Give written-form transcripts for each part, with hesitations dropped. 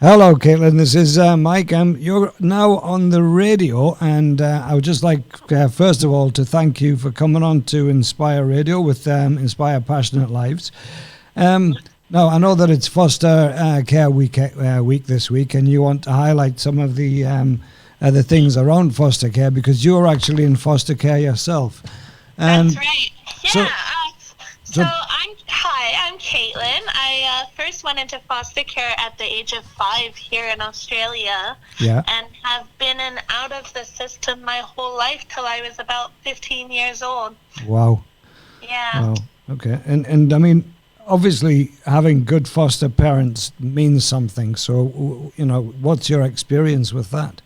Hello, Katelyn. This is Mike. You're now on the radio, and I would just like, first of all, to thank you for coming on to Inspire Radio with Inspire Passionate Lives. Now, I know that it's Foster Care Week this week, and you want to highlight some of the things around foster care because you're actually in foster care yourself. That's right. Yeah. I'm Katelyn. I first went into foster care at the age of 5 here in Australia, and have been in and out of the system my whole life till I was about 15 years old. Wow. Yeah. Wow. Okay. And I mean, obviously, having good foster parents means something. So, you know, what's your experience with that?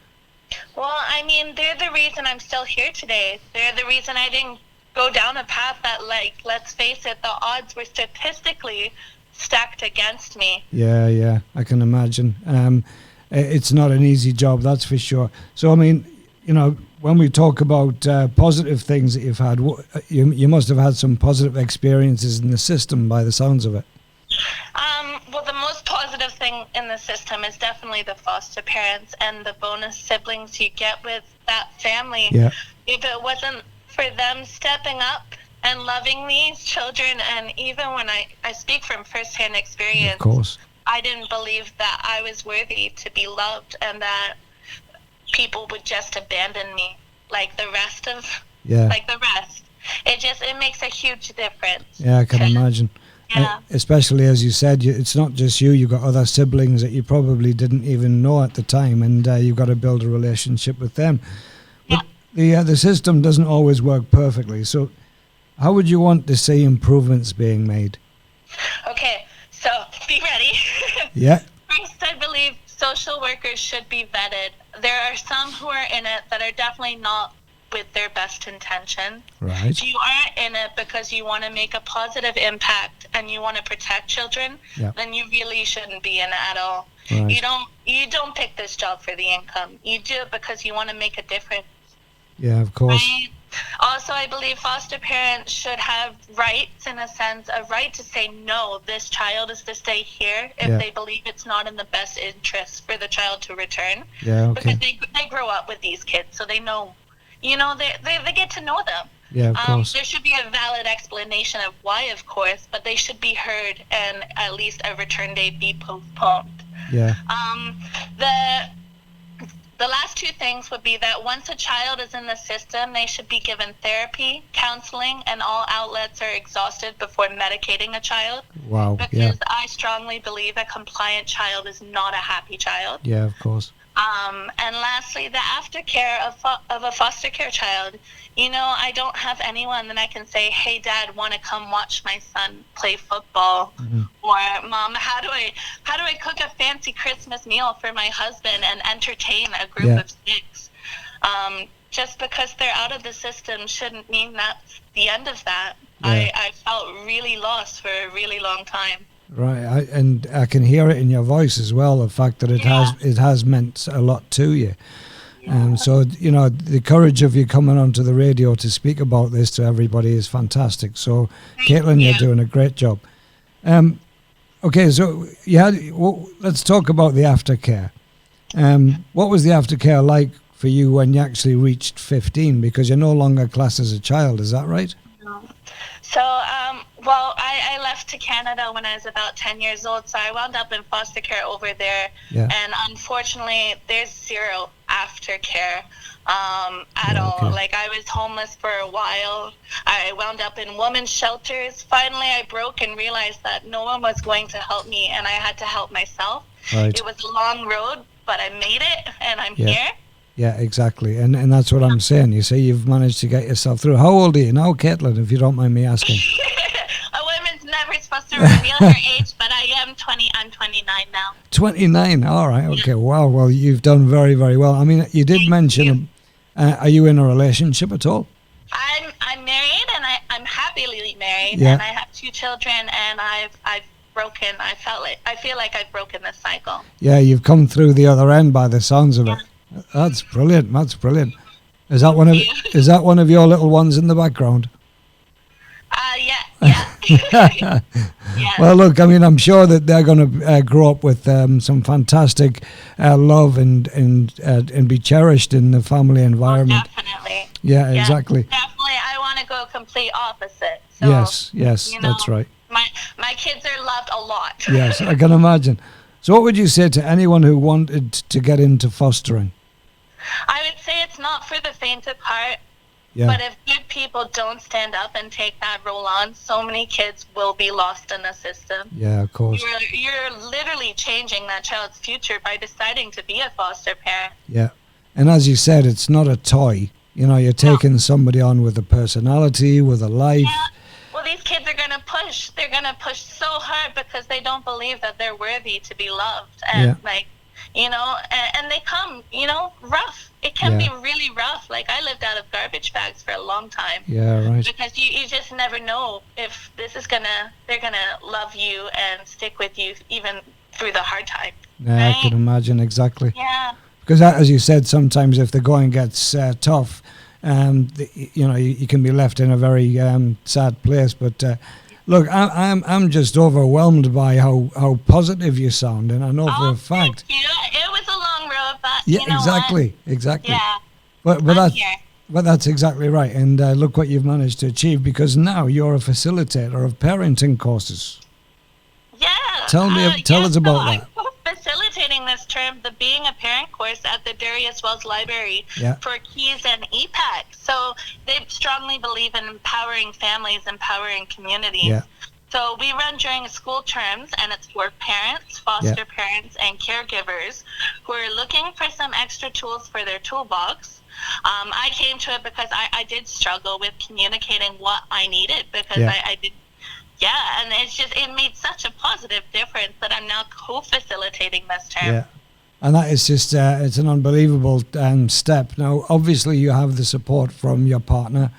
Well, I mean, they're the reason I'm still here today. They're the reason I didn't go down a path that, like, let's face it, the odds were statistically stacked against me. Yeah, I can imagine. It's not an easy job, that's for sure. So, I mean, you know, when we talk about positive things that you've had, you must have had some positive experiences in the system by the sounds of it. Well, the most positive thing in the system is definitely the foster parents and the bonus siblings you get with that family. Yeah. If it wasn't for them stepping up and loving these children, and even when I speak from firsthand experience, of course, I didn't believe that I was worthy to be loved and that people would just abandon me like the rest. It makes a huge difference. Yeah, I can imagine. Yeah. Especially as you said, it's not just you. You've got other siblings that you probably didn't even know at the time, and you've got to build a relationship with them. But the system doesn't always work perfectly. So how would you want to see improvements being made? Okay, so be ready. Yeah. First, I believe social workers should be vetted. There are some who are in it that are definitely not with their best intention. Right. If you aren't in it because you want to make a positive impact and you want to protect children, then you really shouldn't be in it at all. Right. You don't pick this job for the income. You do it because you want to make a difference. Yeah, of course. Right? Also, I believe foster parents should have rights, in a sense, a right to say, no, this child is to stay here if they believe it's not in the best interest for the child to return. Yeah, okay. Because they grow up with these kids, so they know, they get to know them. Yeah, of course. There should be a valid explanation of why, of course, but they should be heard and at least a return date be postponed. Yeah. The last two things would be that once a child is in the system, they should be given therapy, counseling, and all outlets are exhausted before medicating a child. Wow, because I strongly believe a compliant child is not a happy child. Yeah, of course. And lastly, the aftercare of a foster care child. I don't have anyone that I can say, hey, Dad, want to come watch my son play football? Mm-hmm. Or, Mom, how do I cook a fancy Christmas meal for my husband and entertain a group of 6? Just because they're out of the system shouldn't mean that's the end of that. Yeah. I felt really lost for a really long time. Right, and I can hear it in your voice as well, the fact that it has meant a lot to you. So, the courage of you coming onto the radio to speak about this to everybody is fantastic. So, Katelyn, you're doing a great job. Okay, so let's talk about the aftercare. What was the aftercare like for you when you actually reached 15? Because you're no longer classed as a child, is that right? No. So, I left to Canada when I was about 10 years old, so I wound up in foster care over there. Yeah. And unfortunately, there's zero aftercare at all. Okay. Like, I was homeless for a while. I wound up in women's shelters. Finally, I broke and realized that no one was going to help me, and I had to help myself. Right. It was a long road, but I made it, and I'm here. Yeah, exactly. And that's what I'm saying. You say you've managed to get yourself through. How old are you now, Katelyn, if you don't mind me asking? A woman's never supposed to reveal her age, but I'm 29 now. 29, all right, okay. Wow, well, you've done very, very well. I mean, you did mention, are you in a relationship at all? I'm married, and I'm happily married, and I have 2 children, and I've broken, I feel like I've broken this cycle. Yeah, you've come through the other end by the sounds of it. That's brilliant. That's brilliant. Is that one of your little ones in the background? Yeah. Well, look, I mean, I'm sure that they're going to grow up with some fantastic love and be cherished in the family environment. Oh, definitely. Yeah, exactly. Definitely. I want to go complete opposite. So, yes, that's right. My kids are loved a lot. Yes, I can imagine. So what would you say to anyone who wanted to get into fostering? I would say it's not for the faint of heart. Yeah. But if good people don't stand up and take that role on, so many kids will be lost in the system. Yeah, of course. You're literally changing that child's future by deciding to be a foster parent. Yeah. And as you said, it's not a toy. You know, you're taking somebody on with a personality, with a life. Yeah. Well, these kids are going to push. They're going to push so hard because they don't believe that they're worthy to be loved. And, and they come, rough. It can be really rough. Like, I lived out of garbage bags for a long time. Yeah, right. Because you just never know if they're going to love you and stick with you even through the hard time. Yeah, right? I can imagine, exactly. Yeah. Because as you said, sometimes if the going gets tough, you can be left in a very sad place. But look, I'm just overwhelmed by how positive you sound, and I know for a fact. Thank you. It was a long road, but yeah, you know exactly. Yeah. But that's exactly right, and look what you've managed to achieve, because now you're a facilitator of parenting courses. Yeah. Tell us about that. I'm facilitating this term, the Being a Parent course at the Darius Wells Library for Keys and EPAC. So they strongly believe in empowering families, empowering communities. Yeah. So we run during school terms, and it's for parents, foster parents, and caregivers who are looking for some extra tools for their toolbox. I came to it because I did struggle with communicating what I needed, because I did. Yeah, and it made such a positive difference that I'm now co-facilitating this term. Yeah, and that is just, it's an unbelievable step. Now, obviously, you have the support from your partner.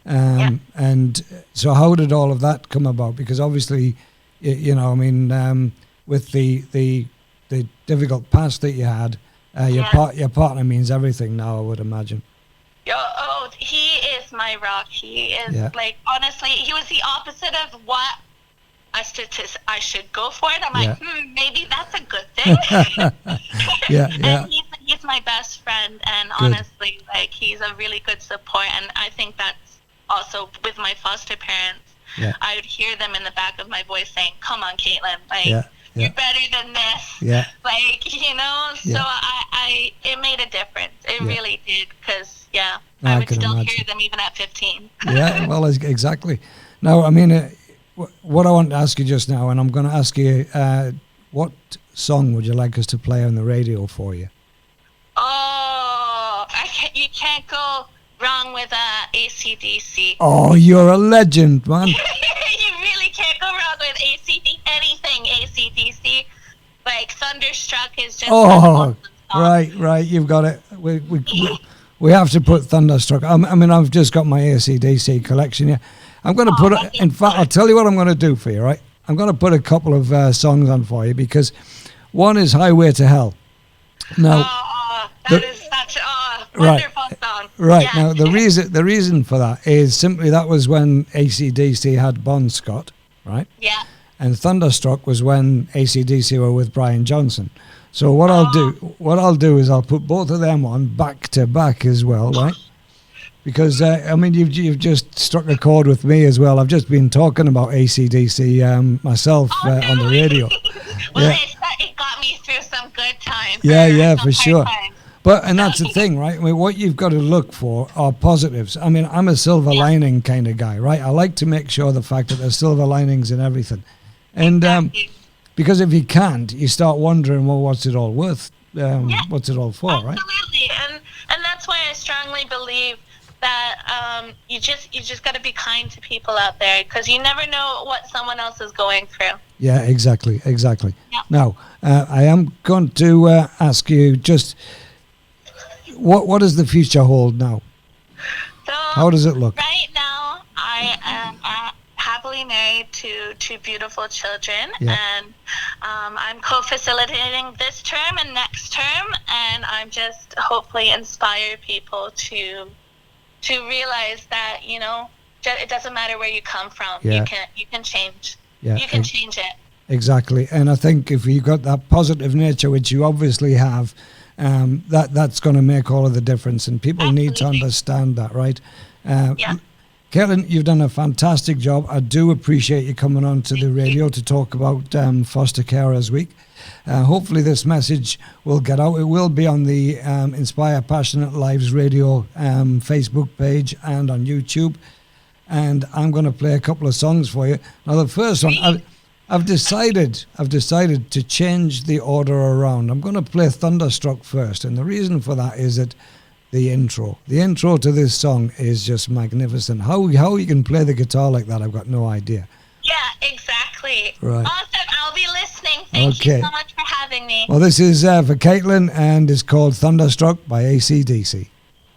And so how did all of that come about? Because obviously, with the difficult past that you had, your partner means everything now, I would imagine. Oh, he is my rock. He is honestly, he was the opposite of what I should go for it. I'm like, maybe that's a good thing. And he's my best friend, and honestly, he's a really good support. And I think that's also with my foster parents. I would hear them in the back of my voice saying, "Come on, Katelyn, you're better than this." Yeah. So it made a difference. It really did, because I would still hear them even at 15. Yeah, well, exactly. Now, I mean, what I want to ask you just now, and I'm going to ask you, what song would you like us to play on the radio for you? Oh, you can't go wrong with AC/DC. Oh, you're a legend, man. You really can't go wrong with anything AC/DC. Like Thunderstruck is just awesome song. Right, you've got it. We have to put Thunderstruck. I mean, I've just got my AC/DC collection here. I'm going to put it, in fact, I'll tell you what I'm going to do for you, right? I'm going to put a couple of songs on for you, because one is Highway to Hell. Now, that is such a wonderful song. Right, now the reason for that is simply that was when AC/DC had Bon Scott, right? Yeah. And Thunderstruck was when AC/DC were with Brian Johnson. So what I'll do is I'll put both of them on back to back as well, right? Because you've just struck a chord with me as well. I've just been talking about AC/DC myself on the radio. Well, it got me through some good times. Yeah, for sure. And that's the thing, right? I mean, what you've got to look for are positives. I mean, I'm a silver lining kind of guy, right? I like to make sure the fact that there's silver linings in everything. And because if you can't, you start wondering, well, what's it all worth? What's it all for, right? Absolutely. And that's why I strongly believe that you just got to be kind to people out there, because you never know what someone else is going through. Yeah, exactly. Yep. Now, I am going to ask you just, what does the future hold now? So how does it look? Right now, I am happily married to 2 beautiful children, and I'm co-facilitating this term and next term, and I'm just hopefully inspire people to realize that, it doesn't matter where you come from. You can change. Yeah, you can change it. Exactly. And I think if you've got that positive nature, which you obviously have, that's going to make all of the difference. And people need to understand that, right? Yeah. Katelyn, you've done a fantastic job. I do appreciate you coming on to the radio to talk about Foster Carers Week. Hopefully this message will get out. It will be on the Inspire Passionate Lives Radio Facebook page and on YouTube. And I'm going to play a couple of songs for you. Now, the first one, I've decided to change the order around. I'm going to play Thunderstruck first. And the reason for that is that the intro to this song is just magnificent. How you can play the guitar like that, I've got no idea. Yeah, exactly. Right. Awesome. I'll be listening. Thank you so much for having me. Well, this is for Katelyn, and it's called Thunderstruck by AC/DC.